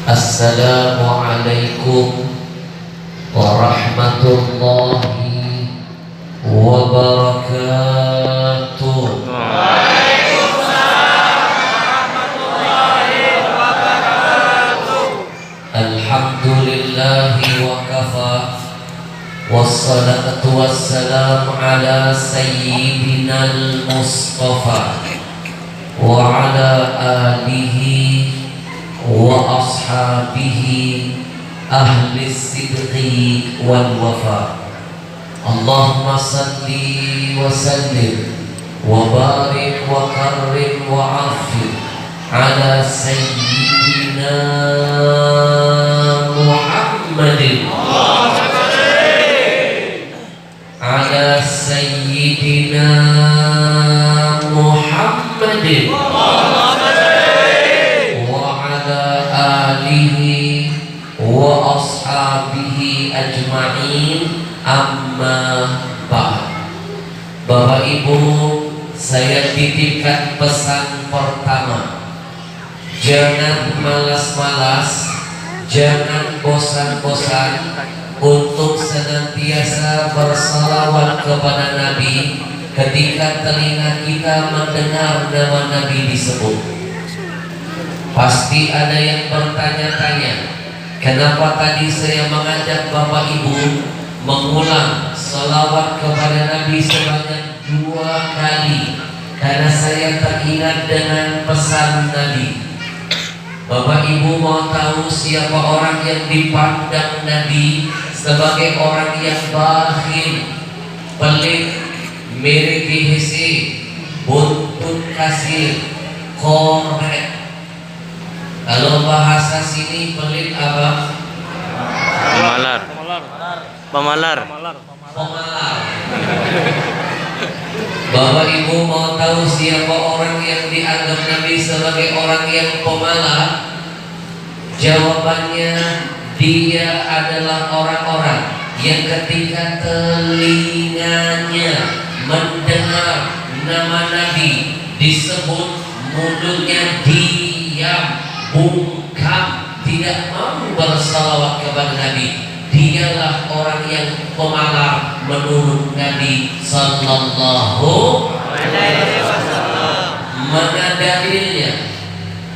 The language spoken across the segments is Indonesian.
Assalamualaikum warahmatullahi wabarakatuh. Waalaikumsalam warahmatullahi wabarakatuh. Alhamdulillahi wa kafa, wassalatu wassalamu ala sayyidinal Mustafa wa ala alihi wa ashabihi ahli sidqi wal wafa. Allahumma salli wa sallim wa barik wa karrim wa afi ala sayyidina Muhammadin, ala sayyidina Muhammadin wa ashabihi ajma'in, amma ba'd. Bapak Ibu, saya titipkan pesan pertama: jangan malas-malas, jangan bosan-bosan untuk senantiasa bersalawat kepada Nabi ketika telinga kita mendengar nama Nabi disebut. Pasti ada yang bertanya-tanya, kenapa tadi saya mengajak Bapak Ibu mengulang salawat kepada Nabi sebanyak 2 kali? Karena saya teringat dengan pesan Nabi. Bapak Ibu mau tahu siapa orang yang dipandang Nabi sebagai orang yang bakhil, pelit, mereki hisi, buntut kasir, korek. Kalau bahasa sini pelit apa? Pemalar. Bapak Ibu mau tahu siapa orang yang dianggap Nabi sebagai orang yang pemalas? Jawabannya, dia adalah orang-orang yang ketika telinganya mendengar nama Nabi disebut, mulutnya diam, bungkam, tidak mau bersalawat kepada Nabi. Dialah orang yang pemalar menurut Nabi sallallahu alaihi wasallam. Mana dalilnya?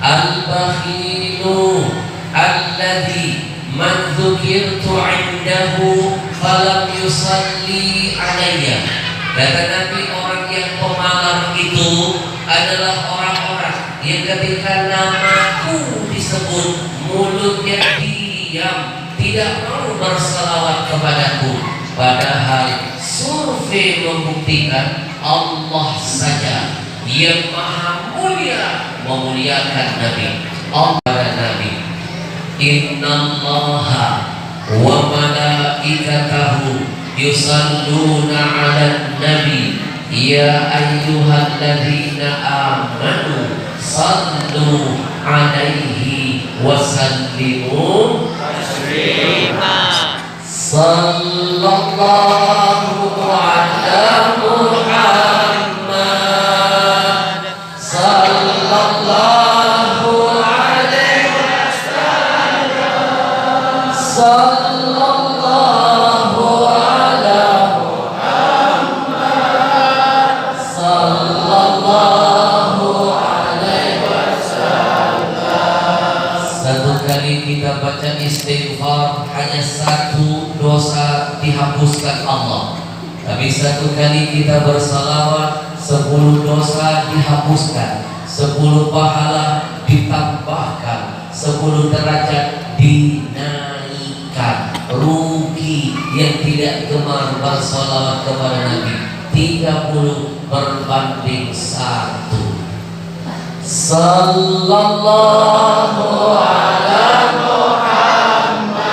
Al-bakhilu alladhi man dzukirtu indahu falam yusalli alayya. Kata Nabi, orang yang pemalar itu adalah orang-orang yang ketika namaku disebut, mulutnya diam, tidak mau bersalawat kepadaku. Padahal survei membuktikan Allah saja yang maha mulia memuliakan Nabi. Allah Nabi, innallaha wa malaikatahu yusalluna 'alan nabi ya ayyuhalladzina amanu sallu 'alaihi wa sallimu sallallahu ala Muhammad sallallahu alaihi wasallam sallallahu ala Muhammad sallallahu alaihi wasallam. Satu kali kita baca istighfar, hanya 1 dosa dihapuskan Allah. Tapi 1 kali kita bersalawat, 10 dosa dihapuskan, 10 pahala ditambahkan, 10 derajat dinaikkan. Rugi yang tidak gemar bersalawat kepada Nabi. 30 berbanding 1. Sallallahu ala Muhammad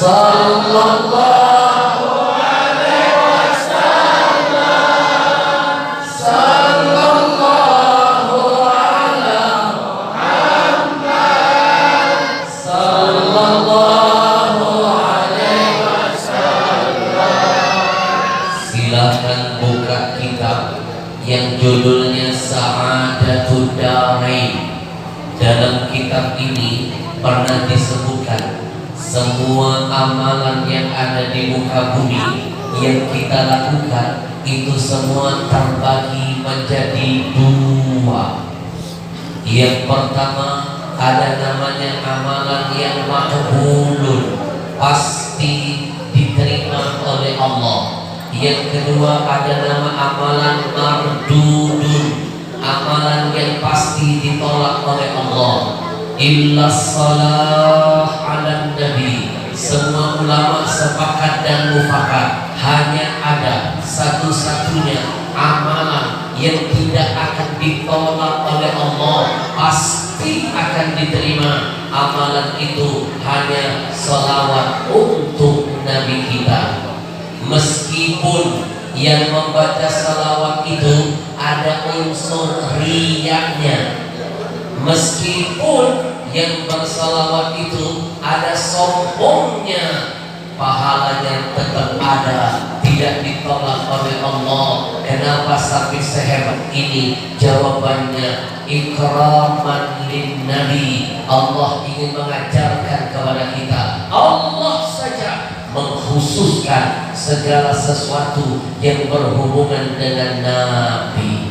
sallallahu alaihi wasallam sallallahu ala Muhammad sallallahu alaihi wasallam. Silakan buka kitab yang judulnya Sa'adatud Darain. Dalam kitab ini pernah disebutkan semua amalan yang ada di muka bumi yang kita lakukan itu semua terbagi menjadi dua. Yang pertama ada namanya amalan yang maqbulun, pasti diterima oleh Allah. Yang kedua ada nama amalan mardudun, amalan yang pasti ditolak oleh Allah. Illa salah ala nabi, semua ulama sepakat dan mufakat hanya ada satu-satunya amalan yang tidak akan ditolak oleh Allah, pasti akan diterima. Amalan itu hanya salawat untuk Nabi kita. Meskipun yang membaca salawat itu ada unsur riyaknya, meskipun yang bersalawat itu ada sombongnya, pahalanya tetap ada, tidak ditolak oleh Allah. Kenapa sampai sehebat ini? Jawabannya ikraman lin nabi. Allah ingin mengajarkan kepada kita, Allah saja mengkhususkan segala sesuatu yang berhubungan dengan Nabi.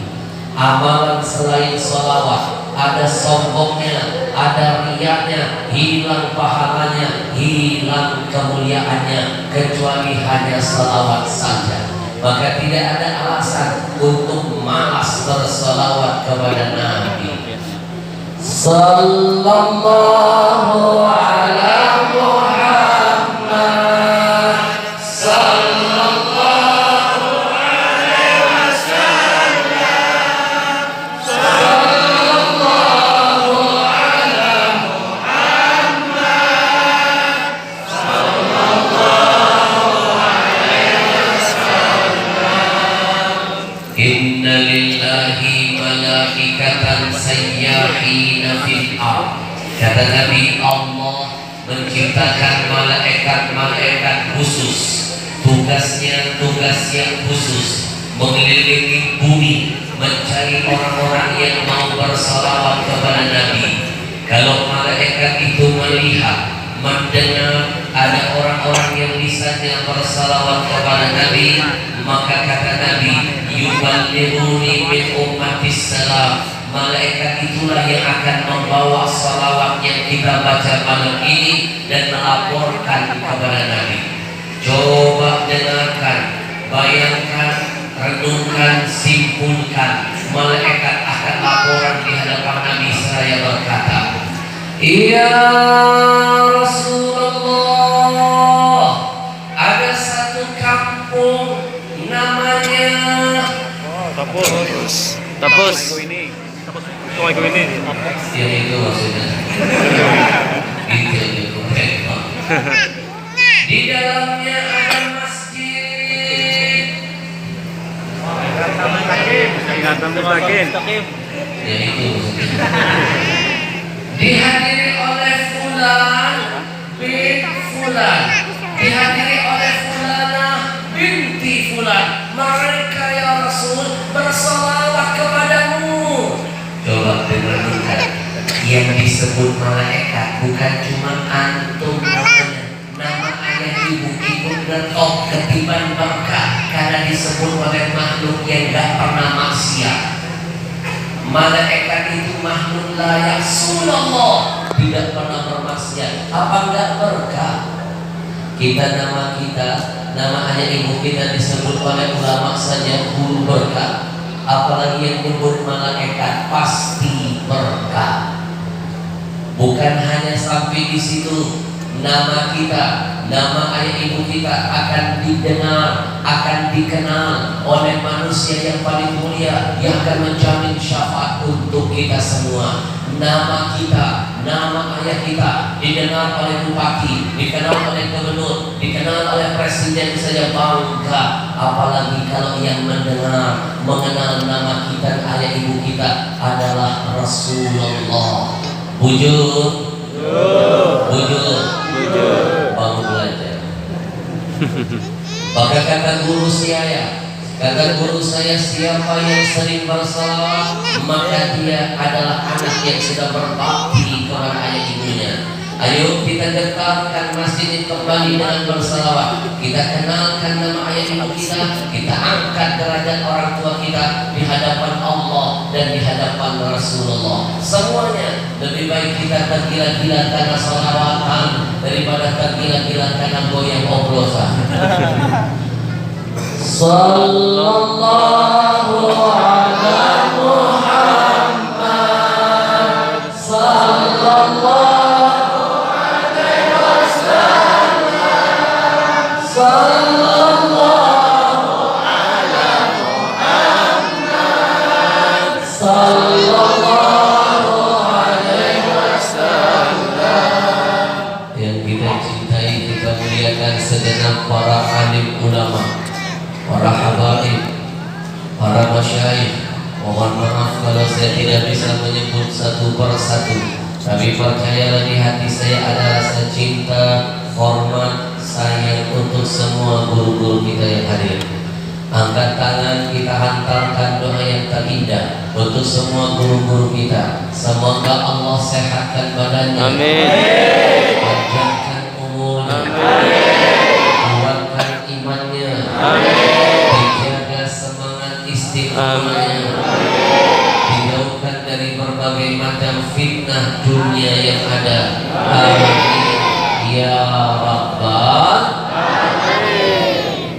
Amalan selain salawat ada sombongnya, ada riyanya, hilang pahalanya, hilang kemuliaannya, kecuali hanya salawat saja. Maka tidak ada alasan untuk malas bersalawat kepada Nabi. Sallallahu ala Muhammad, sallallahu alaihi wasallam, sallallahu ala Muhammad, sallallahu alaihi wasallam. Inna lillahi malaikatan sayyahina fil ard. Kata Nabi, Allah menciptakan malaikat-malaikat khusus, tugasnya tugas yang khusus, mengelilingi bumi mencari orang-orang yang mau bersalawat kepada Nabi. Kalau malaikat itu melihat, mendengar ada orang-orang yang lisannya bersalawat kepada Nabi, maka kata Nabi, yuballighuni min ummatis salam. Malaikat itulah yang akan membawa salawat yang kita baca malam ini dan melaporkan kepada Nabi. Coba dengarkan, bayangkan, renungkan, simpulkan. Malaikat akan laporan di hadapan Nabi seraya berkata, "Ya Rasulullah, ada satu kampung namanya Tapos. Kau ini. yang itu maksudnya itu di dalamnya ada masjid Ingatan mustaqim. yang itu dihadiri oleh fulan bin fulan, dihadiri oleh fulana binti fulan. Mereka ya Rasul bersalawat kepadamu. Coba dengarkan, yang disebut malaikat bukan cuma antum namanya, nama ayah ibu dan oh ketiban berkah karena disebut oleh makhluk yang gak pernah maksiat. Malaikat itu makhluk layak Rasulullah, tidak pernah bermaksiat. Apa enggak berkah? Kita, nama ayah ibu kita disebut oleh ulama saja guru berkah. Apalagi yang menyebut malaikat pasti berkah. Bukan hanya sampai di situ, nama kita, nama ayah ibu kita akan didengar, akan dikenal oleh manusia yang paling mulia yang akan menjamin syafaat untuk kita semua. Nama kita, nama ayah kita didengar oleh bupati, dikenal oleh gubernur, dikenal oleh presiden saja bangga. Apalagi kalau yang mendengar, mengenal nama kita, ayah ibu kita adalah Rasulullah. Bujur, baru belajar. Maka kata guru saya, siapa yang sering bersalawat maka dia adalah anak yang sudah berbakti kepada ayah ibunya. Ayo kita getarkan masjid ini kembali dengan berselawat. Kita kenalkan nama ayah ibu kita. Kita angkat derajat orang tua kita di hadapan Allah dan di hadapan Rasulullah. Semuanya lebih baik kita tergila-gila karena sholawatan daripada tergila-gila karena goyang oplosan. Sallallahu ala Muhammad. Sallallahu Sallallahu ala Muhammad. Sallallahu alaihi wasallam. Yang kita cintai, kita muliakan segenap para alim ulama, para habaib, para masyayikh. Mohon maaf kalau saya tidak bisa menyebut satu persatu, tapi percayalah di hati saya ada rasa cinta, hormat, sayang untuk semua guru-guru kita yang hadir. Angkat tangan, kita hantarkan doa yang terindah untuk semua guru-guru kita. Semoga Allah sehatkan badannya, Amin. panjangkan umurnya, kuatkan imannya, dijaga semangat istiqomahnya, dijauhkan dari berbagai macam fitnah dunia yang ada. Amin ya Rabbal.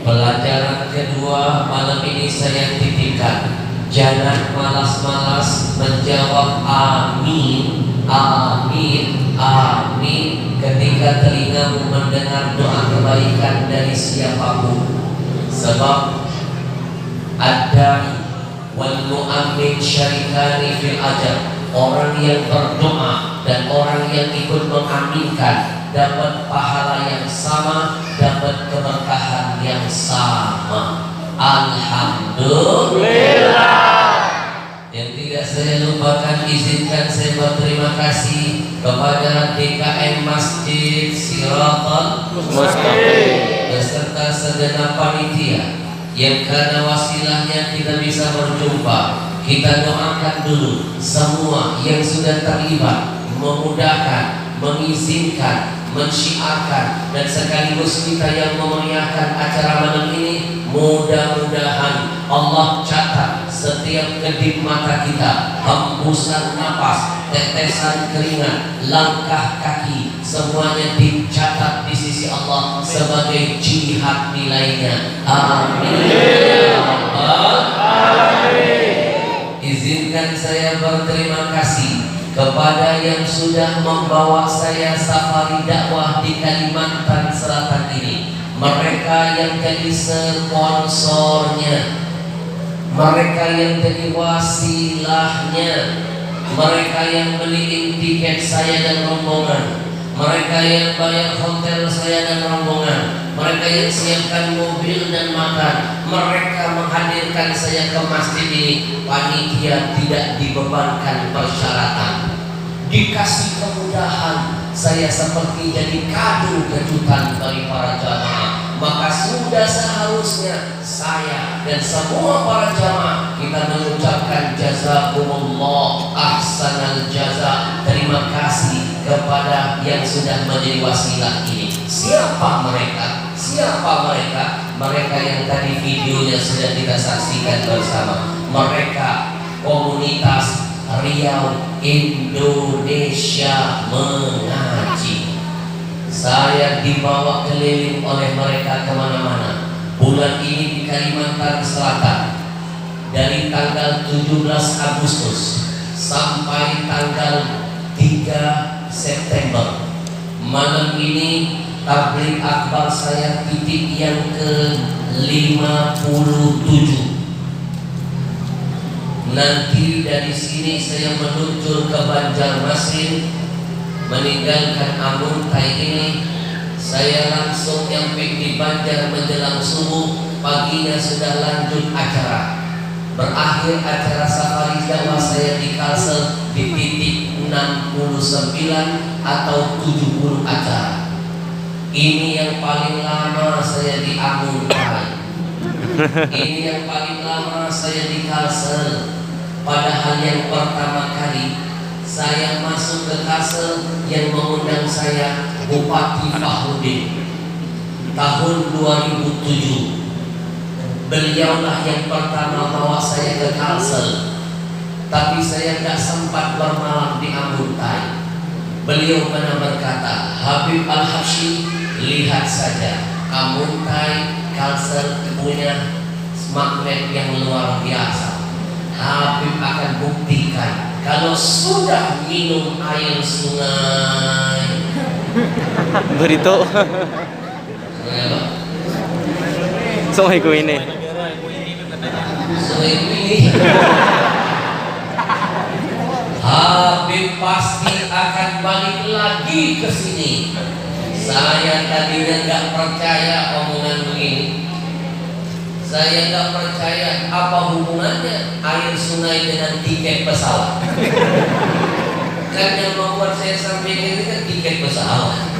Pelajaran kedua malam ini saya titipkan, jangan malas-malas menjawab amin, amin, amin ketika telingamu mendengar doa kebaikan dari siapapun. Sebab ada wal mu'amin syarikani fil ajr. Orang yang berdoa dan orang yang ikut mengaminkan dapat pahala yang sama, dapat keberkahan yang sama. Alhamdulillah. Yang tidak saya lupakan, izinkan saya berterima kasih kepada DKM Masjid Siratal Mustaqim beserta segenap panitia yang karena wasilahnya kita bisa berjumpa. Kita doakan dulu semua yang sudah terlibat, memudahkan, mengizinkan, mensyiarkan, dan sekaligus kita yang memeriahkan acara malam ini. Mudah-mudahan Allah catat setiap kedip mata kita, hembusan napas, tetesan keringat, langkah kaki, semuanya dicatat di sisi Allah sebagai jihad nilainya. Amin ya Rabbal alamin. Izinkan saya berterima kasih kepada yang sudah membawa saya safari dakwah di Kalimantan Selatan ini. Mereka yang jadi sponsornya, mereka yang jadi wasilahnya, mereka yang beliin tiket saya dan rombongan, mereka yang bayar hotel saya dan rombongan, mereka yang siapkan mobil dan makan, mereka menghadirkan saya ke masjid ini. Panitia tidak dibebankan persyaratan, dikasih kemudahan. Saya seperti jadi kado kejutan bagi para jamaah. Maka sudah seharusnya saya dan semua para jamaah kita mengucapkan jazakumullah ahsanal jaza. Terima kasih kepada yang sudah menjadi wasilah ini. Siapa mereka? Siapa mereka? Mereka yang tadi videonya sudah kita saksikan bersama. Mereka komunitas Riau Indonesia Mengaji. Saya dibawa keliling oleh mereka kemana-mana. Bulan ini di Kalimantan Selatan, dari tanggal 17 Agustus sampai tanggal 3 September. Malam ini tabligh akbar saya titik yang ke-57. Nanti dari sini saya meluncur ke Banjarmasin, meninggalkan Amuntai ini. Saya langsung nyampe di Banjar menjelang subuh. Paginya sudah lanjut acara. Berakhir acara safari dakwah saya di Kalsel di titik 69 atau 70 acara. Ini yang paling lama saya di Amuntai. Ini yang paling lama saya di Kalsel. Padahal yang pertama kali saya masuk ke Kalsel, yang mengundang saya Bupati Fahrudin tahun 2007. Beliaulah yang pertama bawa saya ke Kalsel, tapi saya nggak sempat bermalam di Ambuntai. Beliau pernah berkata, Habib Al-Habsyi, lihat saja Ambuntai, Kalsel punya magnet yang luar biasa. Habib akan buktikan kalau sudah minum air sungai. Burrito. Sungai ko ini. Sungai ini. Habib pasti akan balik lagi ke sini. Saya tadinya nggak percaya omongan begini. Saya nggak percaya apa hubungannya air sungai dengan tiket pesawat. Kan yang membuat saya sampaikan ini kan tiket pesawat.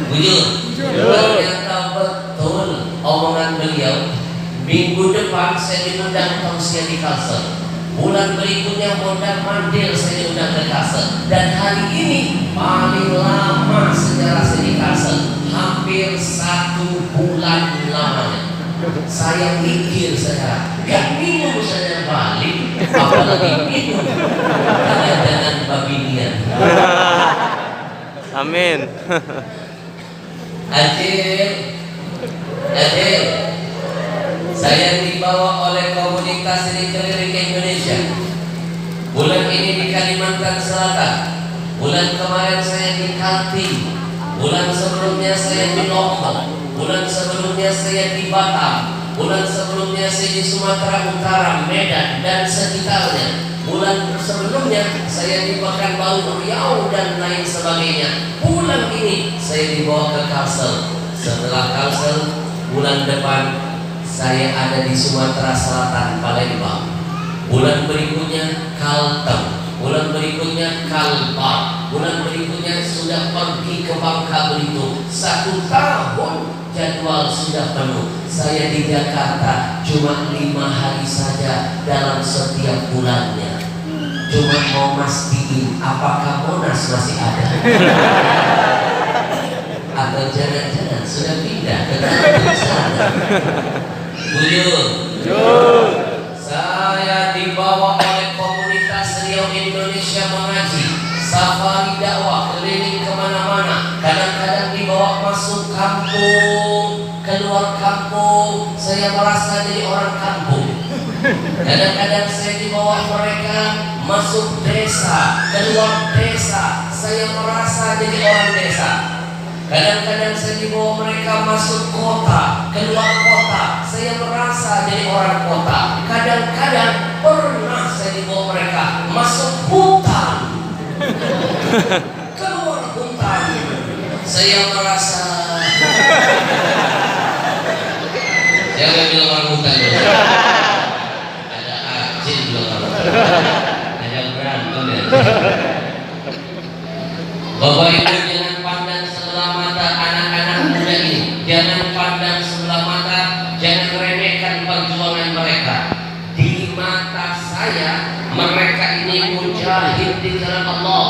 Bujur. Ternyata betul omongan beliau. Minggu depan saya diundang tausiah di Kalsel. Bulan berikutnya mondar mandir saya diundang ke Kalsel. Dan hari ini paling lama sejarah saya di Kalsel, hampir 1 bulan lamanya. Saya mikir saja, gak minum saja balik, apalagi minum dengan babi-babian. Amin. Hadir, saya dibawa oleh komunitas ini keliling Indonesia. Bulan ini di Kalimantan Selatan, bulan kemarin saya di Kaltim, bulan sebelumnya saya di Lombok, bulan sebelumnya saya di Batam, bulan sebelumnya saya di Sumatera Utara, Medan dan sekitarnya. Bulan sebelumnya saya di Pekanbaru, Riau dan lain sebagainya. Bulan ini saya dibawa ke Kalsel. Setelah Kalsel, bulan depan saya ada di Sumatera Selatan, Palembang. Bulan berikutnya Kalteng. Bulan berikutnya Kalbar. Bulan berikutnya sudah pergi ke Bangka Belitung. 1 tahun jadwal sudah penuh. Saya di Jakarta cuma 5 hari saja dalam setiap bulannya. Cuma mau mastiin apakah Monas masih ada. Atau jangan-jangan sudah pindah ke dalam sana. Bujur. Saya dibawa oleh komunitas Riau Indonesia mengaji, safari dakwah keliling kemana-mana. Kadang-kadang dibawa masuk kampung, keluar kampung, saya merasa jadi orang kampung. Kadang-kadang saya dibawa mereka masuk desa, keluar desa, saya merasa jadi orang desa. Kadang-kadang saya dibawa mereka masuk kota, keluar kota, saya merasa jadi orang kota. Kadang-kadang pernah saya dibawa mereka masuk hutan, keluar hutan, saya merasa. Jangan bilang orang hutan dulu. Ada acil bilang orang hutan. Ada berantem ya. Bapak Ibu jangan pandang sebelah mata anak-anak muda ini. Jangan pandang sebelah mata, jangan remehkan perjuangan mereka. Di mata saya, mereka ini mujahid di jalan Allah.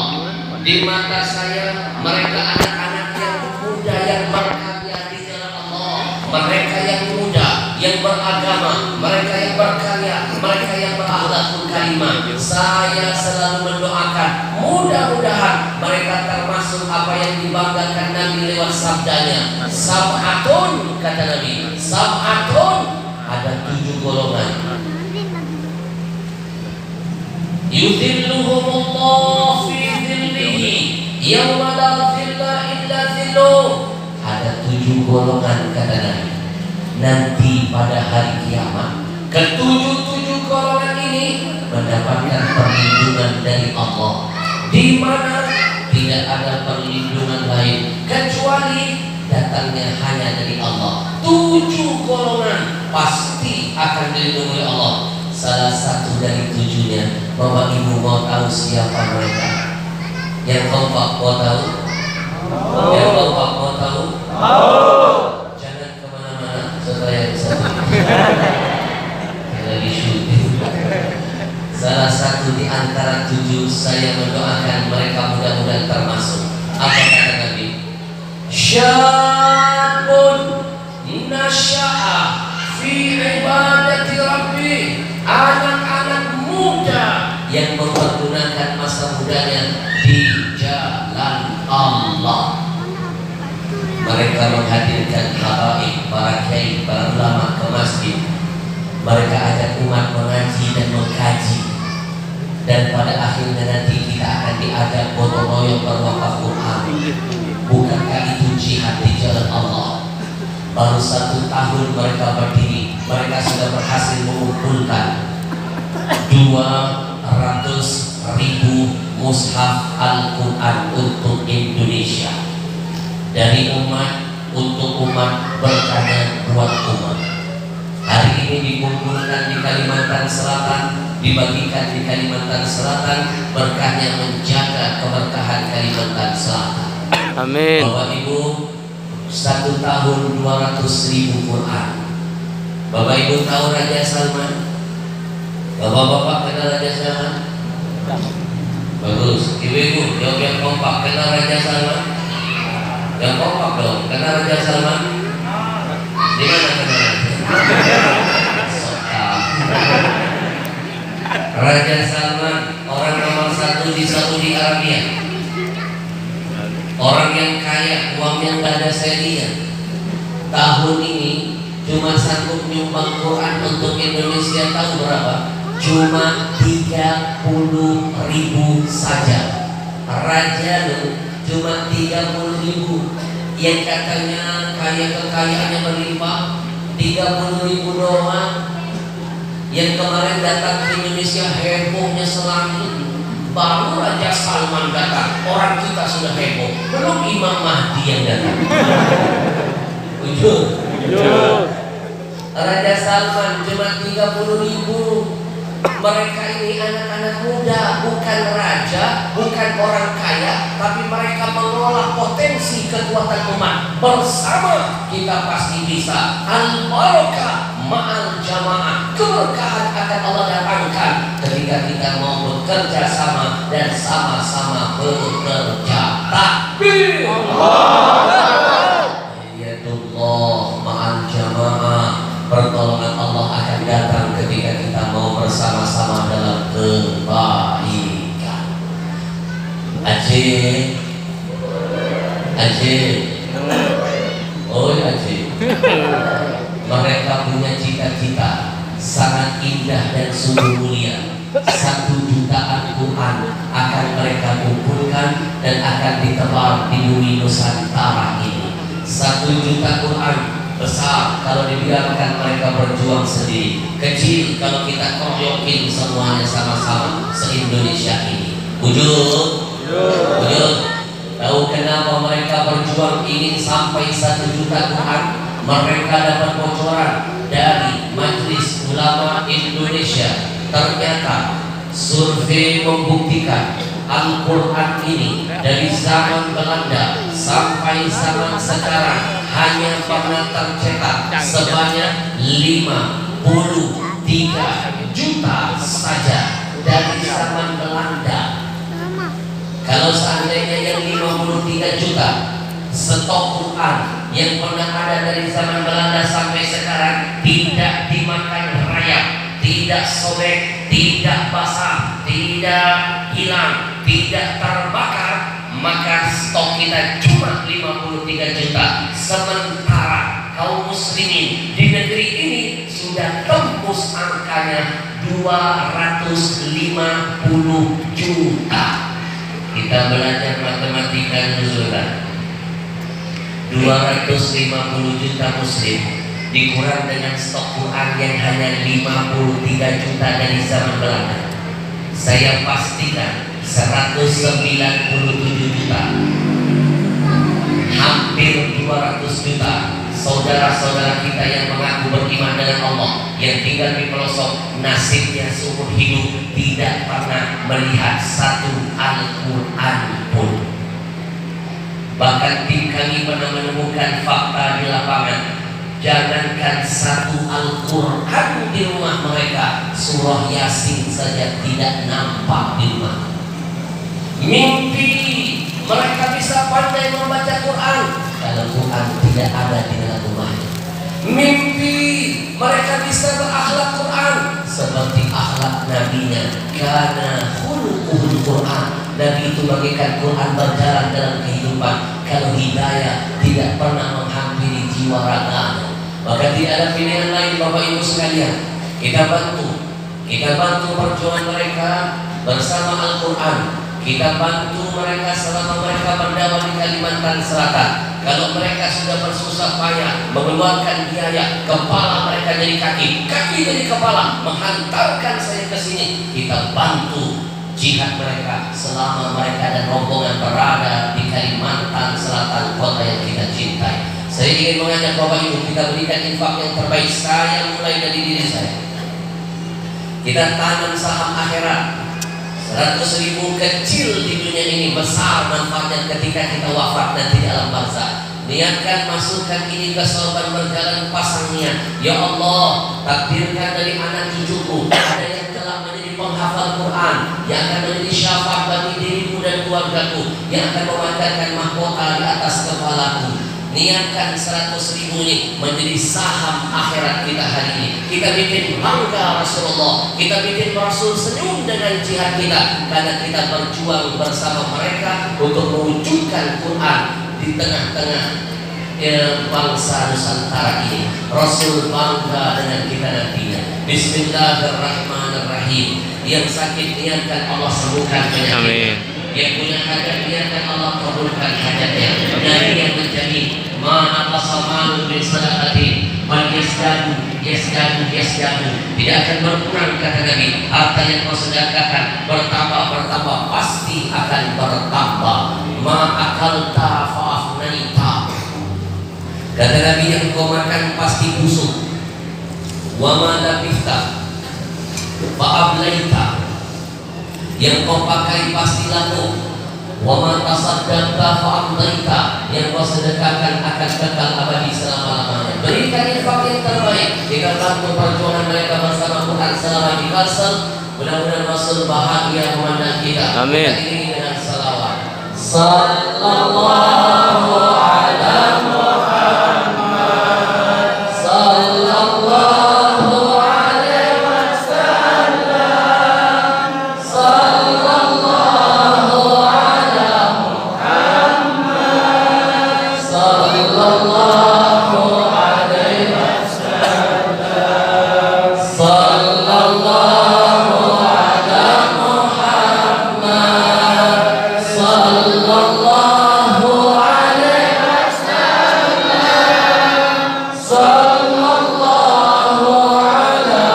Di mata saya, mereka anak-anak yang muda yang berkarya di jalan Allah. Mereka yang muda, yang beragama, mereka yang berkarya, mereka yang berakhlakul karimah. Saya selalu mendoakan, mudah-mudahan mereka termasuk apa yang dibanggakan Nabi lewat sabdanya. Sab'atun, kata Nabi, sab'atun, ada 7 golongan. Yudhilluhumullah fi dhillihi yawma la dhilla illa dhilluh. Ada 7 golongan, kata Nabi. Nanti pada hari kiamat, ke-7 golongan ini mendapatkan perlindungan dari Allah, di mana tidak ada perlindungan lain kecuali datangnya hanya dari Allah. 7 golongan pasti akan dilindungi oleh Allah. Salah satu dari 7-nya, Bapak Ibu mau tahu siapa mereka? Yang keempat mau tahu? Yang keempat mau tahu? Jangan kemana-mana supaya bisa lagi syuting. Salah satu di antara 7 saya mendoakan mereka mudah-mudahan termasuk. Apa kata Nabi? Syabun nasya'a fi ibadati rabbi. Anak-anak muda yang mempergunakan masa mudanya di jalan Allah. Mereka menghadirkan habaib, para kiai, para ulama ke masjid. Mereka ajak umat mengaji dan mengkaji. Dan pada akhirnya nanti kita akan diajak gotong royong berwakaf Quran. Bukankah itu jihad di jalan Allah? Baru 1 tahun mereka berdiri, mereka sudah berhasil mengumpulkan 200.000 mushaf Al-Quran untuk Indonesia. Dari umat untuk umat, berkahnya buat umat. Hari ini dikumpulkan di Kalimantan Selatan, dibagikan di Kalimantan Selatan, berkahnya menjaga keberkahan Kalimantan Selatan. Amin. Bapak Ibu, 1 tahun 200.000 Quran. Bapak Ibu tahu Raja Salman? Bapak-bapak kenal Raja Salman? Bagus. Ibu-ibu jawab yang kompak, kenal Raja Salman? Yang kompak dong, kenal Raja Salman? Di mana kenal? Raja Salman orang nomor 1 di Saudi Arabia. Orang yang kaya, uangnya nggak ada serinya. Tahun ini cuma sanggup nyumbang Quran untuk Indonesia, tahu berapa? Cuma 30.000 saja. Raja lu cuma 30.000. Yang katanya kaya kekayaannya berlimpah, 30.000 doang. Yang kemarin datang ke Indonesia hebohnya selangit. Baru Raja Salman datang, orang kita sudah heboh. Belum Imam Mahdi yang datang. Ujur. Raja Salman cuma 30.000. Mereka ini anak-anak muda, bukan raja, bukan orang kaya, tapi mereka mengolah potensi kekuatan umat. Bersama kita pasti bisa. Al-barakah ma'al jamaah. Keberkahan akan Allah datangkan ketika kita mau bekerja sama dan sama-sama bekerja. Takbir. Ayatullah ma'al jamaah. Pertolongan Allah akan datang ketika kita mau bersama-sama dalam kebaikan. Aceh, oh Aceh. Mereka punya cita-cita sangat indah dan sungguh mulia. 1 jutaan Quran akan mereka kumpulkan dan akan ditebar di bumi Nusantara ini. 1 juta Quran besar kalau dibiarkan mereka berjuang sendiri, kecil kalau kita koyokin semuanya sama-sama se-Indonesia ini. Wujud. Tahu kenapa mereka berjuang ingin sampai 1 juta Quran? Mereka dapat bocoran dari Majelis Ulama Indonesia. Ternyata survei membuktikan Al-Quran ini dari zaman Belanda sampai zaman sekarang hanya pernah tercetak sebanyak 53 juta saja dari zaman Belanda. Kalau seandainya yang 53 juta stok Quran yang pernah ada dari zaman Belanda sampai sekarang tidak dimakan rayap, tidak sobek, tidak basah, tidak hilang, tidak terbakar, maka stok kita cuma 53 juta. Sementara kaum muslimin di negeri ini sudah tembus angkanya 250 juta. Kita belajar matematika nuzulan. 250 juta muslim dikurang dengan stok Quran yang hanya 53 juta dari zaman Belanda. Saya pastikan 197 juta, hampir 200 juta saudara-saudara kita yang mengaku beriman dengan Allah, yang tinggal di pelosok, nasibnya seumur hidup tidak pernah melihat 1 Al-Quran pun. Bahkan tim kami pernah menemukan fakta di lapangan, Jangankan satu Al-Quran di rumah mereka, surah Yasin saja tidak nampak di rumah. Mimpi mereka bisa pandai membaca Quran kalau Quran tidak ada di dalam rumahnya. Mimpi mereka bisa berakhlak Quran seperti akhlak nabinya. Karena khuluquhul Quran, Nabi itu bagaikan Quran berjalan dalam kehidupan. Kalau hidayah tidak pernah menghampiri jiwa raganya, maka tidak ada pilihan lain Bapak Ibu sekalian. Kita bantu perjuangan mereka bersama Al-Quran. Kita bantu mereka selama mereka berdakwah di Kalimantan Selatan. Kalau mereka sudah bersusah payah mengeluarkan biaya, kepala mereka jadi kaki, kaki jadi kepala, menghantarkan saya ke sini, kita bantu jihad mereka selama mereka dan rombongan berada di Kalimantan Selatan, kota yang kita cintai. Saya ingin mengajak Bapak Ibu, kita berikan infak yang terbaik. Saya mulai dari diri saya. Kita tanam saham akhirat. 100.000 kecil di dunia ini, besar manfaatnya ketika kita wafat nanti di alam barzakh. Niatkan masukkan ini ke sorban berjalan pasang niat. Ya Allah, takdirkan dari anak cucuku ada yang telah menjadi penghafal Quran, yang akan menjadi syafaat bagi diriku dan keluargaku, yang akan memanjatkan mahkota di atas kepalaku. Niatkan 100.000 ini menjadi saham akhirat kita hari ini. Kita bikin bangga Rasulullah, kita bikin Rasul senyum dengan jihad kita, karena kita berjuang bersama mereka untuk mewujudkan Quran di tengah-tengah bangsa Nusantara ini. Rasul bangga dengan kita nantinya. Bismillahirrahmanirrahim. Yang sakit niatkan Allah sembuhkan penyakitnya. Yang punya hajat niatkan Allah kabulkan hajatnya. Nabi yang menjadi ma'aqasamalu bin sadaqati man yasdadu tidak akan berkurang, kata Nabi. Harta yang kau sedekahkan bertambah pasti akan bertambah. Ma'akalta fa'afnaita, kata Nabi, yang kau makan pasti busuk. Wa ma labithta fa'ablaita, yang kau pakai pasti laku. Wa ma tasaddaqta fa'amdaita, yang kau sedekahkan akan kekal abadi selama-lamanya. Berikan infak yang terbaik. Kita bantu perjuangan mereka bersama Quran selama di Kalsel. Mudah-mudahan Rasul bahagia memandang kita. Amin. Kita iringi dengan salawat. Sallallahu ala Muhammad, sallallahu alaihi wasallam, sallallahu ala Muhammad, sallallahu alaihi wasallam, sallallahu ala Muhammad, sallallahu alaihi wasallam, sallallahu ala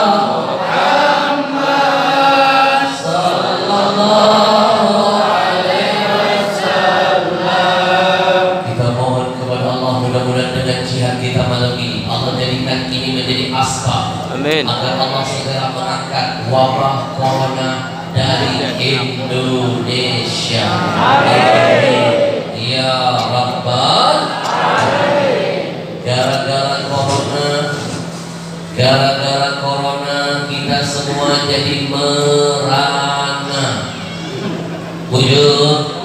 Muhammad, sallallahu alaihi wasallam. Kita mohon kepada Allah, mudah-mudahan dengan jihad kita malam ini Allah jadikan ini menjadi asbab Amin. agar Allah segera mengangkat wabah corona dari Indonesia. Amin. Ya Rabbal Alamin. Gara-gara corona kita semua jadi merana. Wujud.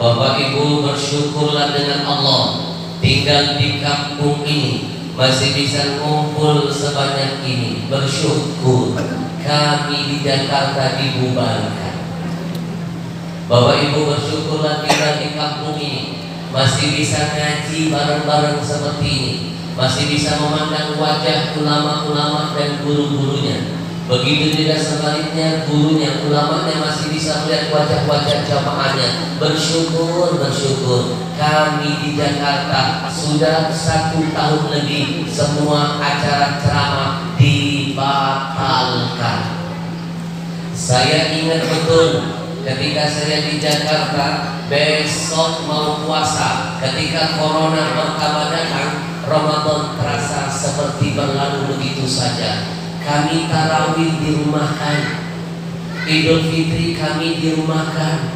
Bapak Ibu, bersyukurlah dengan Allah, tinggal di kampung ini masih bisa ngumpul sebanyak ini. Bersyukur kami di Jakarta dibubarkan. Bapak Ibu, bersyukurlah tinggal di kampung ini masih bisa ngaji bareng-bareng seperti ini, masih bisa memandang wajah ulama-ulama dan guru-gurunya. Begitu juga sebaliknya, gurunya, ulamanya masih bisa melihat wajah-wajah jamaahnya. Bersyukur kami di Jakarta sudah 1 tahun lebih semua acara ceramah dibatalkan. Saya ingat betul ketika saya di Jakarta, besok mau puasa, ketika corona pertama datang, Ramadan terasa seperti berlalu begitu saja. Kami tarawih dirumahkan, Idul Fitri kami dirumahkan,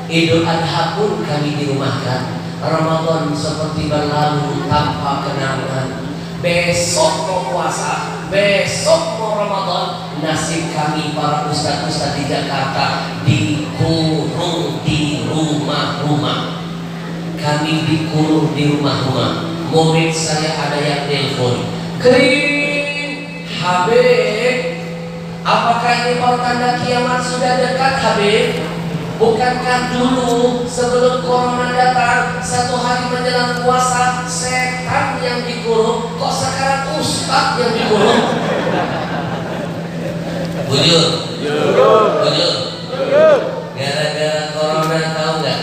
Idul Adha pun kami dirumahkan. Ramadan seperti berlalu tanpa kenangan. Besok mau puasa, besok mau Ramadan. Nasib kami para ustaz-ustaz di Jakarta dikurung di rumah-rumah. Kami dikurung di rumah-rumah. Murid saya ada yang telepon, Kering, Habib, apakah ini tanda kiamat sudah dekat, Habib? Bukankah dulu sebelum corona datang, satu hari menjelang puasa setan yang dikurung, kok sekarang ustaz yang dikurung? Bujur, bujur. Gara-gara corona tahu nggak?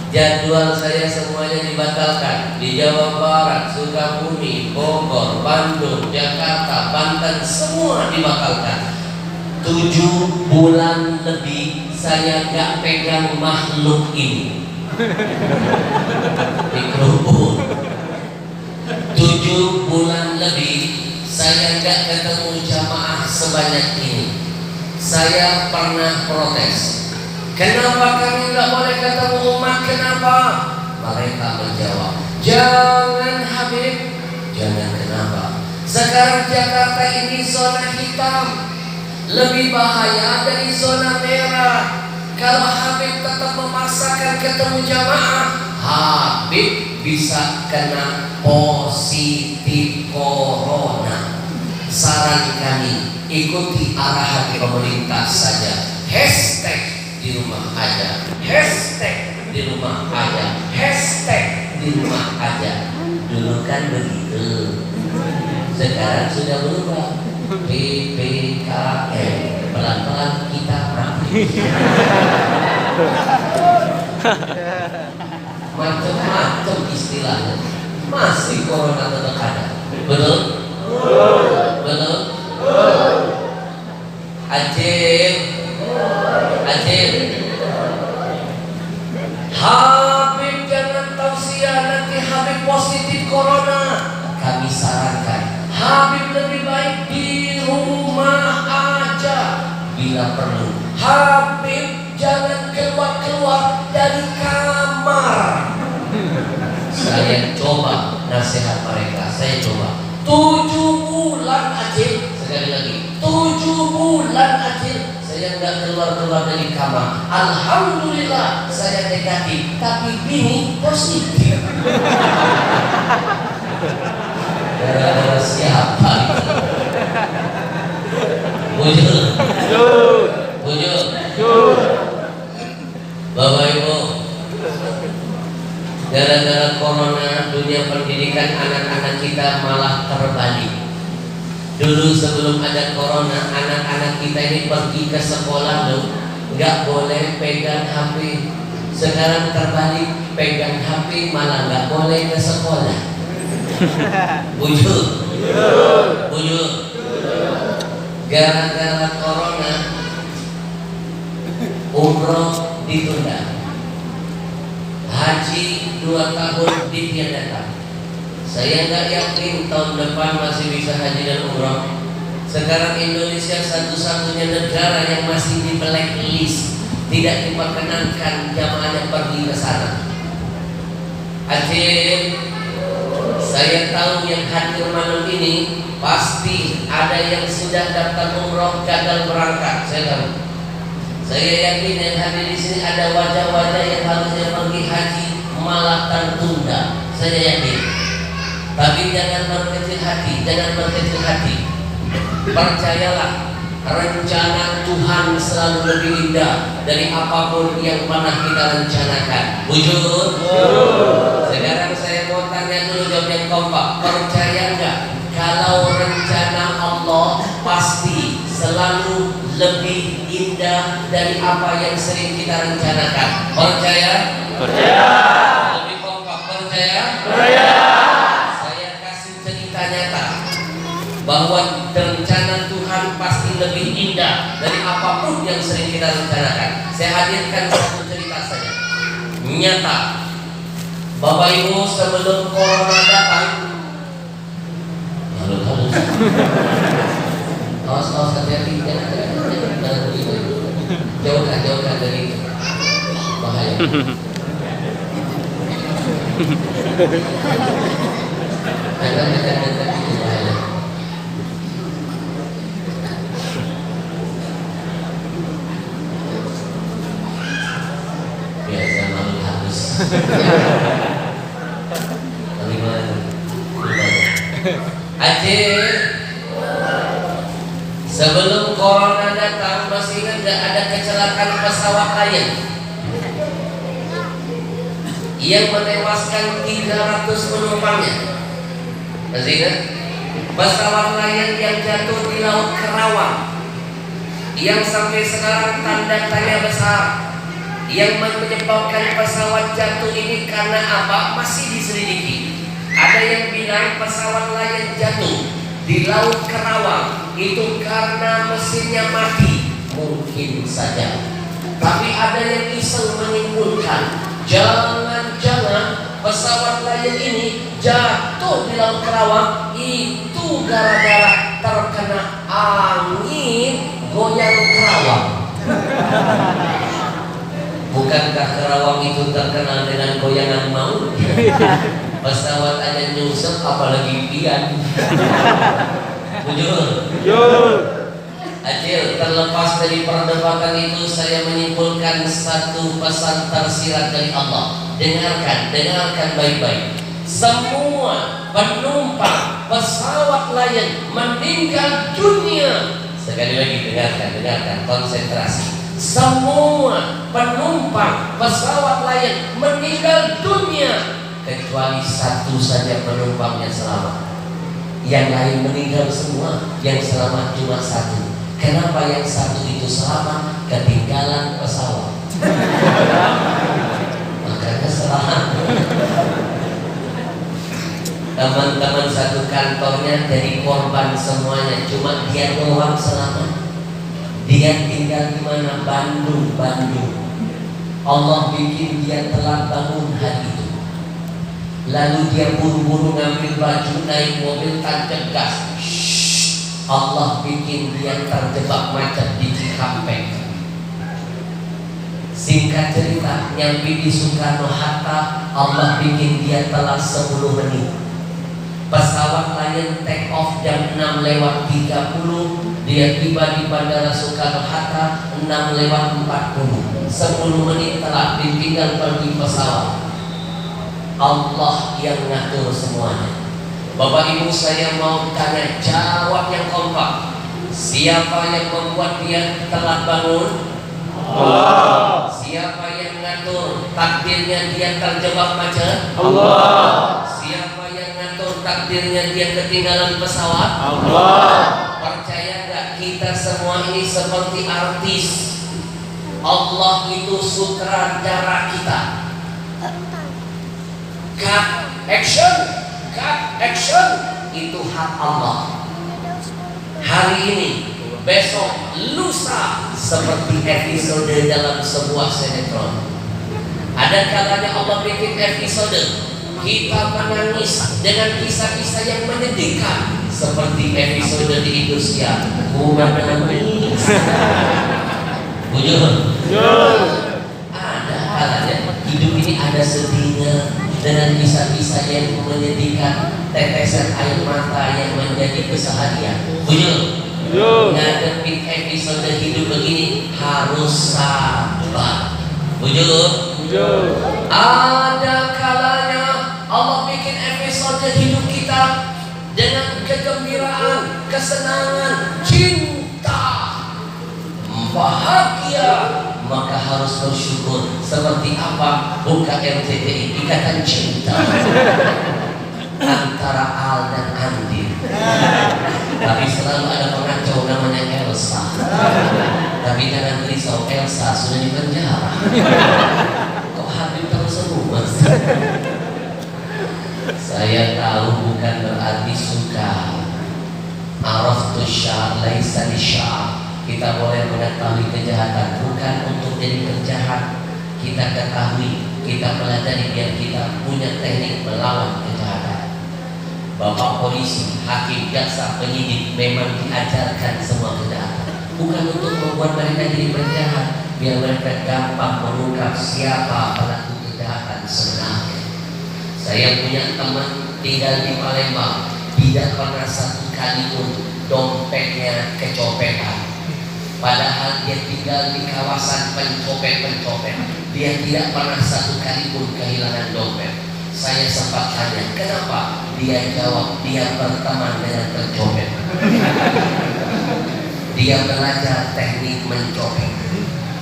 Jadwal saya semuanya dibatalkan di Jawa Barat, Sukabumi, Bogor, Bandung, Jakarta, Banten, semua dibatalkan. 7 bulan lebih saya gak pegang makhluk ini. Mikrofon. 7 bulan lebih saya gak ketemu jamaah sebanyak ini. Saya pernah protes. Kenapa kami gak boleh ketemu umat? Kenapa? Mereka menjawab, jangan Habib, jangan kenapa. Sekarang Jakarta ini zona hitam, lebih bahaya dari zona merah. Kalau Habib tetap memaksakan ketemu jamaah, Habib bisa kena positif corona. Saran kami, ikuti arahan pemerintah saja. Hashtag di rumah aja, hashtag di rumah aja, hashtag di rumah aja. Dulu kan begitu, sekarang sudah berubah. PPKM, pelan-pelan kita mati. Macam-macam istilahnya, masih corona tetap ada. Betul? Betul? Acil, Acil. Habib jangan tausiah, nanti Habib positif corona. Kami sarankan Habib lebih baik di rumah aja bila perlu. Habib jangan keluar-keluar dari kamar. Saya coba nasihat mereka, saya coba 7 bulan aja. Sekali lagi 7 bulan aja saya nggak keluar-keluar dari kamar. Alhamdulillah saya negatif, tapi bini positif. Gara-gara siapa itu? Bujur, bujur. Bapak Ibu, gara-gara corona dunia pendidikan anak-anak kita malah terbalik. Dulu sebelum ada corona, anak-anak kita ini pergi ke sekolah loh, nggak boleh pegang HP. Sekarang terbalik, pegang HP malah nggak boleh ke sekolah. Bujur, bujur. Gara-gara corona, umroh ditunda, haji 2 tahun ditiadakan. Saya nggak yakin tahun depan masih bisa haji dan umroh. Sekarang Indonesia satu-satunya negara yang masih di blacklist, tidak diperkenankan jamaahnya pergi ke sana. Aceh, saya tahu yang hadir malam ini pasti ada yang sudah daftar umroh gagal berangkat. Saya tahu. Saya yakin yang hadir di sini ada wajah-wajah yang harusnya pergi haji malah tertunda. Saya yakin. Tapi jangan berkecil hati, jangan berkecil hati. Percayalah, rencana Tuhan selalu lebih indah dari apapun yang pernah kita rencanakan. Bujur. Sekarang saya mau tanya dulu, jawab yang kompak. Percaya nggak kalau rencana Allah pasti selalu lebih indah dari apa yang sering kita rencanakan? Percaya? Percaya. Lebih kompak, percaya? Percaya. Saya kasih cerita nyata bahwa rencana Tuhan pasti lebih indah dari apapun yang sering kita rencanakan. Saya hadirkan satu cerita saja, nyata. Bapak Ibu, sebelum corona datang, halus, awas, hati-hati, jangan begitu, jauhkan dari itu, bahaya. Karena dekat-dekat itu bahaya. Biasa malu habis. Bagaimana? Aceh, sebelum corona datang masih ingat gak ada kecelakaan pesawat Lion yang menewaskan 300 penumpangnya? Masih ingat? Pesawat Lion yang jatuh di Laut Kerawang, yang sampai sekarang tanda tanya besar. Yang menyebabkan pesawat jatuh ini karena apa? Masih diselidiki. Ada yang bilang pesawat Lion jatuh di Laut Kerawang itu karena mesinnya mati, mungkin saja. Tapi ada yang iseng menyimpulkan, jangan-jangan pesawat Lion ini jatuh di Laut Kerawang itu gara-gara terkena angin goyang Kerawang. Bukankah Kerawang itu terkenal dengan goyangan maut? Pesawat aja nyusep apalagi pian. Jujur. Acil, terlepas dari perdebatan itu saya menyimpulkan satu pesan tersirat dari Allah. Dengarkan baik-baik. Semua penumpang pesawat Lion meninggal dunia. Sekali lagi dengarkan, konsentrasi. Semua penumpang pesawat Lion meninggal dunia kecuali satu saja penumpang yang selamat. Yang lain meninggal semua, yang selamat cuma satu. Kenapa yang satu itu selamat? Ketinggalan pesawat. Makanya selamat. Teman-teman satu kantornya jadi korban semuanya, cuma dia doang selamat. Dia tinggal di mana? Bandung. Allah bikin dia telat bangun hari itu. Lalu dia buru-buru ngambil baju, naik mobil, tancap gas. Allah bikin dia terjebak macet di Cikampek. Singkat cerita, nyampe di Soekarno-Hatta, Allah bikin dia telat 10 menit. Pesawat Lion take off jam 6:30. Dia tiba di Bandara Soekarno-Hatta 6:40. 10 menit telat, ditinggal pergi pesawat. Allah yang ngatur semuanya. Bapak Ibu, saya mau tanya, jawab yang kompak. Siapa yang membuat dia telat bangun? Allah. Siapa yang ngatur takdirnya dia terjebak macet? Allah. Siapa yang ngatur takdirnya dia ketinggalan pesawat? Allah. Percaya gak kita semua ini seperti artis? Allah itu sutradara kita. Cut action itu hak Allah. Hari ini, besok, lusa seperti episode dalam sebuah sinetron. Ada kalanya Allah bikin episode kita menangis dengan kisah-kisah yang menyedihkan, seperti episode di Indonesia Ku Menangis. Bujur. Ada kalanya hidup ini ada sedihnya dengan kisah-kisah yang menyedihkan, tetesan air mata yang menjadi keseharian. Bujur. Ngadepin episode hidup begini harus sabar. Bujur. Ada kalanya Allah bikin episode hidup kita dengan kegembiraan, kesenangan, cinta, bahagia, maka harus bersyukur. Seperti apa? Buka RCTI, Ikatan Cinta antara Al dan Andi. Tapi selalu ada pengacau namanya Elsa. Tapi jangan risau, Elsa sudah di penjara. Kok Habib terus semua? Saya tahu bukan berarti suka. Araftu syar laisa lisyar. Kita boleh mengetahui kejahatan bukan untuk jadi penjahat. Kita ketahui, kita pelajari biar kita punya teknik melawan kejahatan. Bapak polisi, hakim, jaksa, penyidik memang diajarkan semua kejahatan, bukan untuk membuat mereka jadi penjahat, biar mereka gampang mengungkap siapa pelaku kejahatan sebenarnya. Saya punya teman tinggal di Palembang, tidak pernah satu kali pun dompetnya kecopetan. Padahal dia tinggal di kawasan pencopet-pencopet. Dia tidak pernah satu kali pun kehilangan dompet. Saya sempat tanya, kenapa? Dia jawab, dia berteman dengan pencopet. Dia belajar teknik mencopet.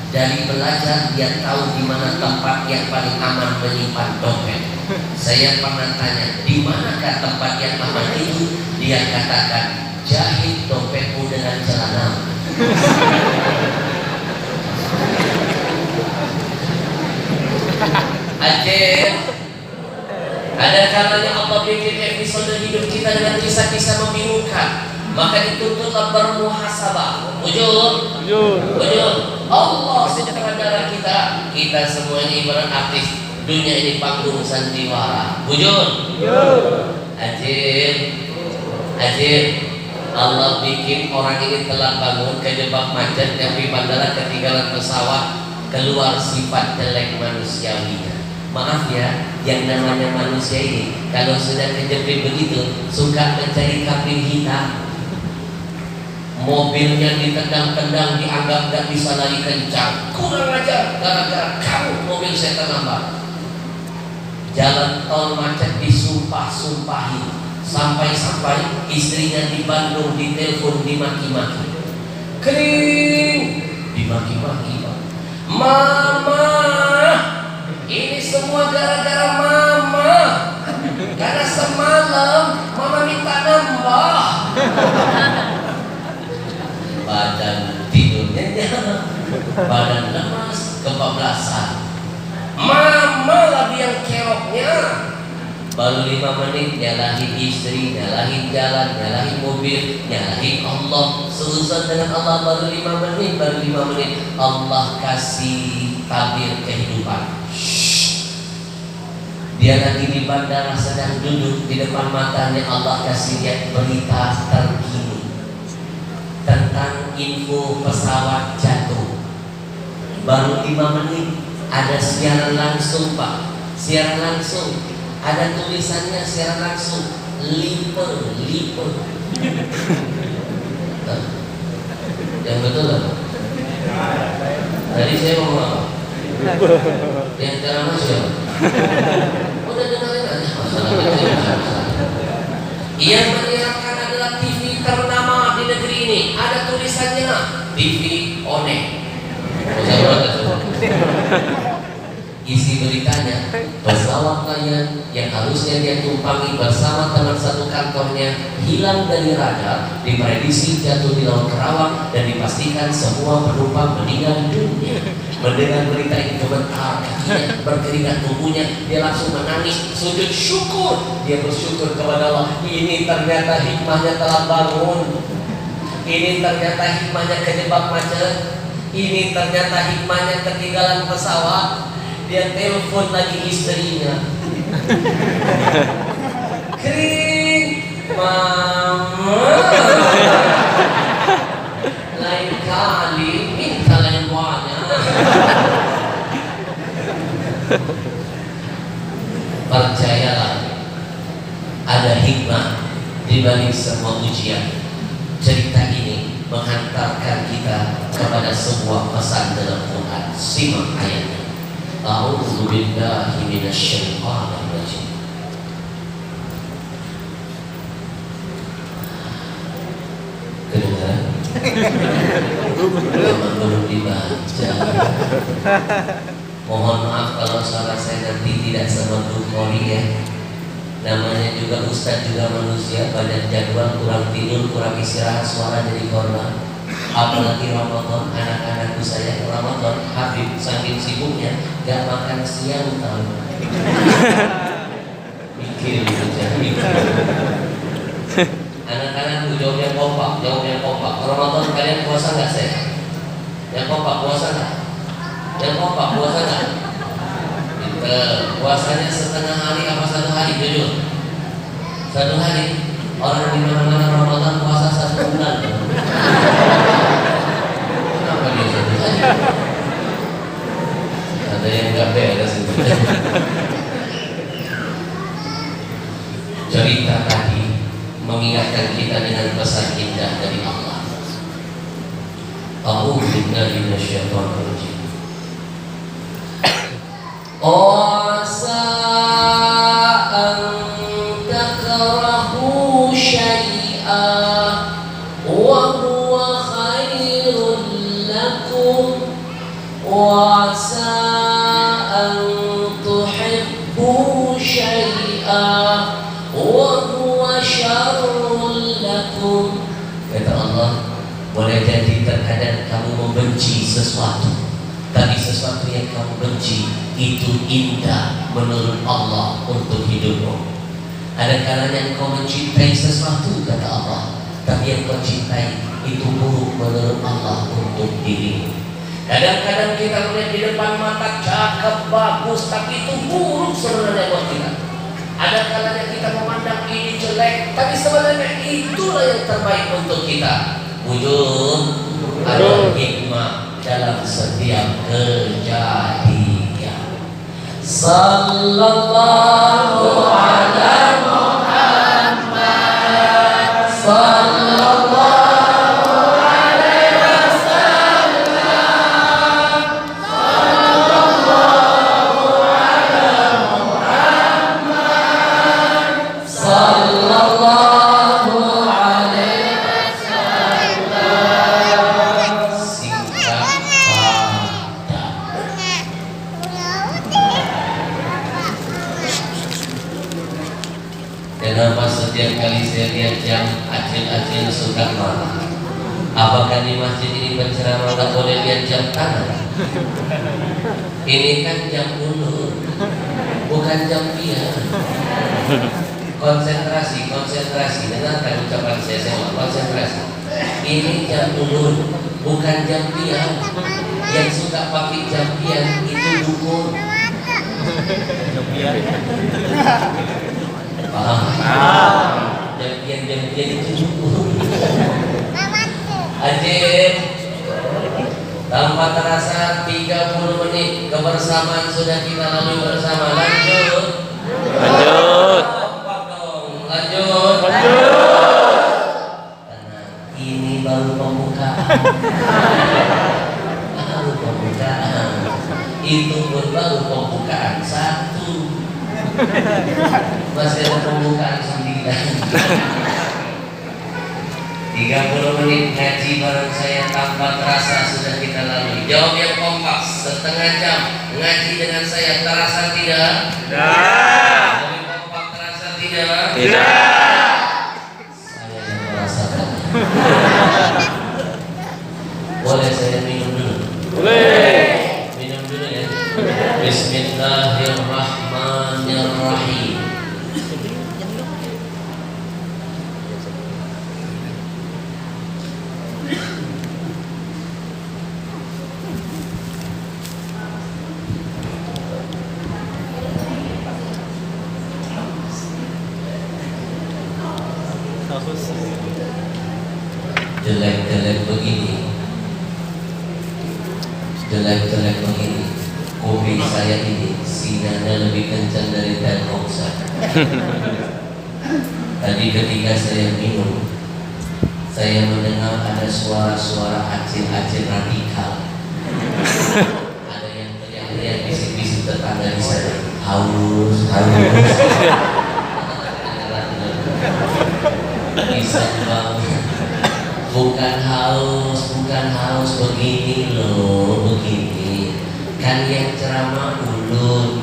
Dari belajar dia tahu di mana tempat yang paling aman menyimpan dompet. Saya pernah tanya, di manakah tempat yang aman itu? Dia katakan, jahit dompetmu dengan celana. Ajar. Ada kalanya Allah bikin episode hidup kita dengan kisah-kisah membingungkan. Maka dituntutlah bermuhasabah. Ujur. Allah sutradara kita. Kita semuanya ibarat artis. Dunia ini panggung sandiwara. Ujur. Ajir. Allah bikin orang ini telah bangun kejebak macet di bandara, ketinggalan pesawat, keluar sifat jelek manusiawinya. Maaf ya, yang namanya manusia ini kalau sudah kejepit begitu suka mencari kambing hitam. Mobilnya ditendang-tendang, dianggap gak bisa lari kencang. Kurang ajar, gara-gara kamu mobil saya terlambat. Jalan tol macet disumpah-sumpahi. Sampai-sampai istrinya di Bandung ditelepon, dimaki-maki. Kering, dimaki-maki, Pak. Mama, ini semua gara-gara mama. Karena semalam mama minta nambah. Badan tidurnya badan lemas, kebablasan. Mama lagi yang keroknya. Baru 5 menit nyalahin istri, nyalahin jalan, nyalahin mobil, nyalahin Allah. Seuzon dengan Allah baru 5 menit, Allah kasih tabir kehidupan. Dia lagi di bandara sedang duduk, di depan matanya Allah kasih lihat berita terkini tentang info pesawat jatuh. Baru 5 menit ada siaran langsung, Pak. Siaran langsung. Ada tulisannya secara langsung, liper. Yang betul apa? Tadi saya ngomong apa? Yang ceramah siapa? Udah dengerin aja masalah. Yang menyiarkan adalah TV ternama di negeri ini. Ada tulisannya TV One. Isi beritanya, pesawat Lion yang harusnya dia tumpangi bersama teman satu kantornya hilang dari radar, diprediksi jatuh di Laut Kerawang dan dipastikan semua penumpang meninggal dunia. Mendengar berita ini gemetar kakinya, berkeringat tubuhnya, dia langsung menangis, sujud syukur. Dia bersyukur kepada Allah. Ini ternyata hikmahnya telah bangun. Ini ternyata hikmahnya kejebak macet. Ini ternyata hikmahnya ketinggalan pesawat. Dia telepon lagi istrinya. Kering, mama. Lain kali minta lain banyak. Percayalah, ada hikmah di balik semua ujian. Cerita ini menghantarkan kita kepada sebuah pesan dalam Quran. Simak ayatnya. A'udzu billahi minasyaitonir rajim. Kedengaran? Belum dibaca. Mohon maaf kalau suara saya nanti tidak semerdu Kori ya. Namanya juga Ustadz, juga manusia, banyak jadwal, kurang tidur, kurang istirahat, suara jadi korban. Apalagi Ramadan, anak-anakku saya Ramadan, Habib saking sibuknya gak makan siang tahu. Mikir gitu jadi. Anak-anakku jawab yang kompak. Ramadan kalian puasa nggak saya? Yang kompak puasa nggak? Yang kompak puasa nggak? Puasanya setengah hari apa 1 hari jujur? 1 hari. Orang di mana-mana Ramadan puasa 1 bulan. Kenapa dia 1 hari? Ada yang nggak beres itu. Cerita tadi mengingatkan kita dengan pesan indah dari Allah. A'udzu billahi minasyaitonir rajim. Asa an takrahu syai'an wa huwa khairul lakum wa asa an tuhibbu syai'an wa huwa syarrul lakum. Kata Allah, boleh jadi terkadang kamu membenci sesuatu, tapi sesuatu yang kamu benci itu indah menurut Allah untuk hidupmu. Ada kalanya engkau mencintai sesuatu, kata Allah, tapi yang kau cintai itu buruk menurut Allah untuk dirimu. Kadang-kadang kita melihat di depan mata cakep, bagus, tapi itu buruk sebenarnya buat kita. Ada kalanya kita memandang ini jelek, tapi sebenarnya itulah yang terbaik untuk kita. Wujud ada hikmah dalam setiap kejadian. Sallallahu ala Muhammad, sallallahu alaihi wasallam, sallallahu ala Muhammad, sallallahu alaihi wasallam. Singkat Kenapa setiap kali saya lihat jam acil-acil suka marah? Apakah di masjid ini penceramah nggak boleh lihat jam tangan? Ini kan jam ulur, bukan jam diam. Konsentrasi, konsentrasi. Dengarkan ucapan saya konsentrasi. Ini jam ulur, bukan jam diam. Yang suka pakai jam diam itu dukun. Paham? Jam-jam itu cukup. Ajib. Tanpa terasa 30 menit kebersamaan sudah kita lalui bersama. Lanjut. Apa dong? Lanjut. Karena ini baru pembukaan. Baru pembukaan. Itu pun baru pembukaan 1. Masih ada pembukaan 9. 30 menit ngaji bareng saya tanpa terasa sudah kita lalui. Jawab yang kompak, setengah jam ngaji dengan saya, terasa tidak? Tidak. Lebih kompak, terasa tidak? Tidak. Saya yang merasakan. Boleh saya minum dulu? Boleh. Minum dulu ya. Bismillahirrahmanirrahim. Jelek-jelek begini, jelek-jelek begini, kopi saya ini sinarnya lebih kencang dari Telkomsel. Tadi ketika saya minum, saya mendengar ada suara-suara acil-acil radikal. Ada yang teriak-teriak, bisik-bisik tetangga di sana, haus, haus. Bisa banget. Bukan haus begini loh, begini. Kan yang ceramah ulun,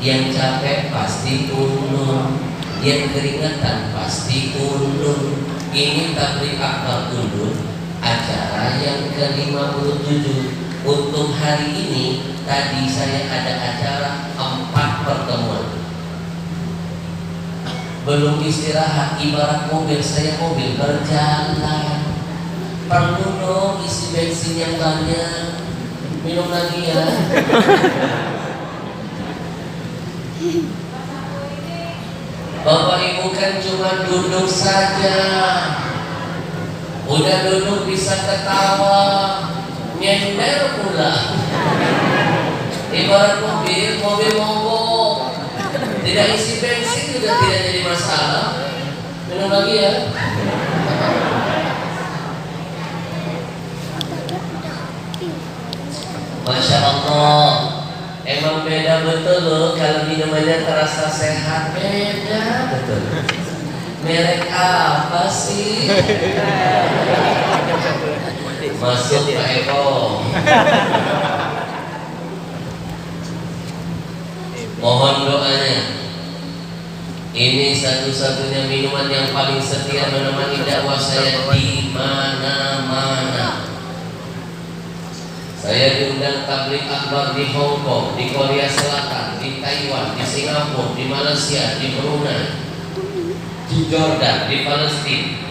yang capek pasti ulun, yang keringetan pasti ulun. Ini tabligh akbar ulun, acara yang ke-57. Untuk hari ini, tadi saya ada acara 4 pertemuan. Belum istirahat, ibarat mobil, saya mobil berjalan. Perlu dong isi bensin yang banyak. Minum lagi ya. Bapak Ibu kan cuma duduk saja. Udah duduk bisa ketawa, nyender pula. Ibarat mobil mogok. Tidak isi bensin juga tidak jadi masalah. Minum lagi ya. Masya Allah. Emang beda betul loh kalau minumannya terasa sehat. Beda betul. Merek apa sih? Masuk Pak Eko. Mohon doanya. Ini satu-satunya minuman yang paling setia menemani dakwah saya di mana-mana. Saya diundang tabligh akbar di Hong Kong, di Korea Selatan, di Taiwan, di Singapura, di Malaysia, di Brunei, di Jordan, di Palestina.